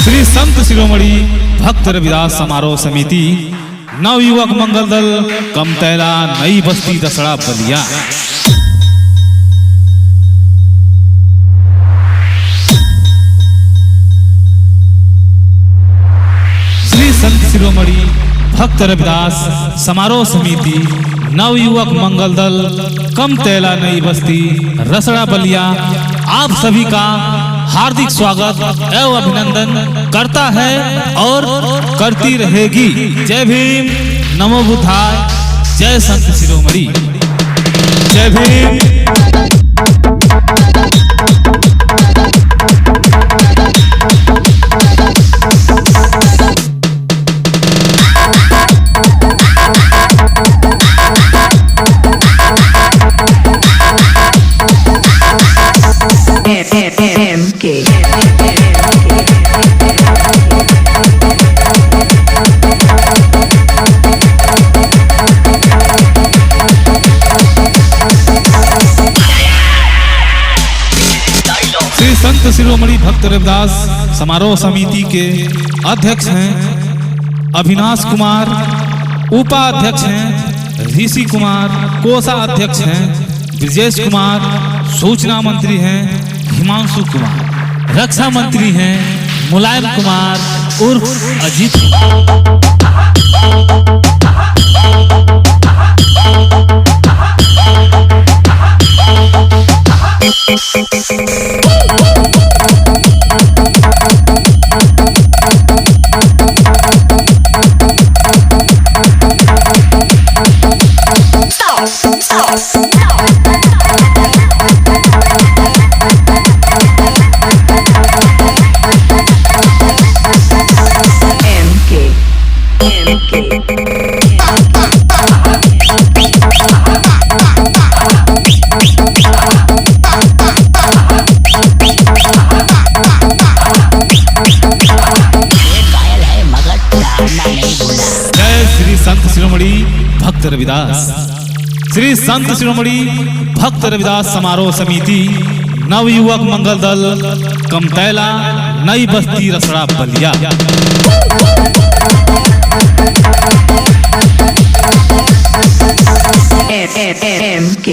श्री संत शिरोमणि भक्त रविदास समारोह समिति नवयुवक मंगल दल कमतैला नई बस्ती दसड़ा बलिया। श्री संत शिरोमणि भक्त रविदास समारोह समिति नवयुवक मंगल दल कमतैला नई बस्ती रसड़ा बलिया आप सभी का हार्दिक स्वागत एवं अभिनंदन करता है और करती रहेगी। जय भीम, नमो बुद्धाय, जय संत शिरोमणि, जय भीम। संत शिरोमणि भक्त रविदास समारोह समिति के अध्यक्ष हैं अविनाश कुमार, उपाध्यक्ष हैं ऋषि कुमार, कोषाध्यक्ष हैं ब्रजेश कुमार, सूचना मंत्री हैं हिमांशु कुमार, रक्षा मंत्री हैं मुलायम कुमार उर्फ अजीत। संत शिरोमणि भक्त रविदास, श्री संत शिरोमणि भक्त रविदास समारोह समिति नवयुवक मंगल दल कमतैला नई बस्ती रसड़ा बलिया। MK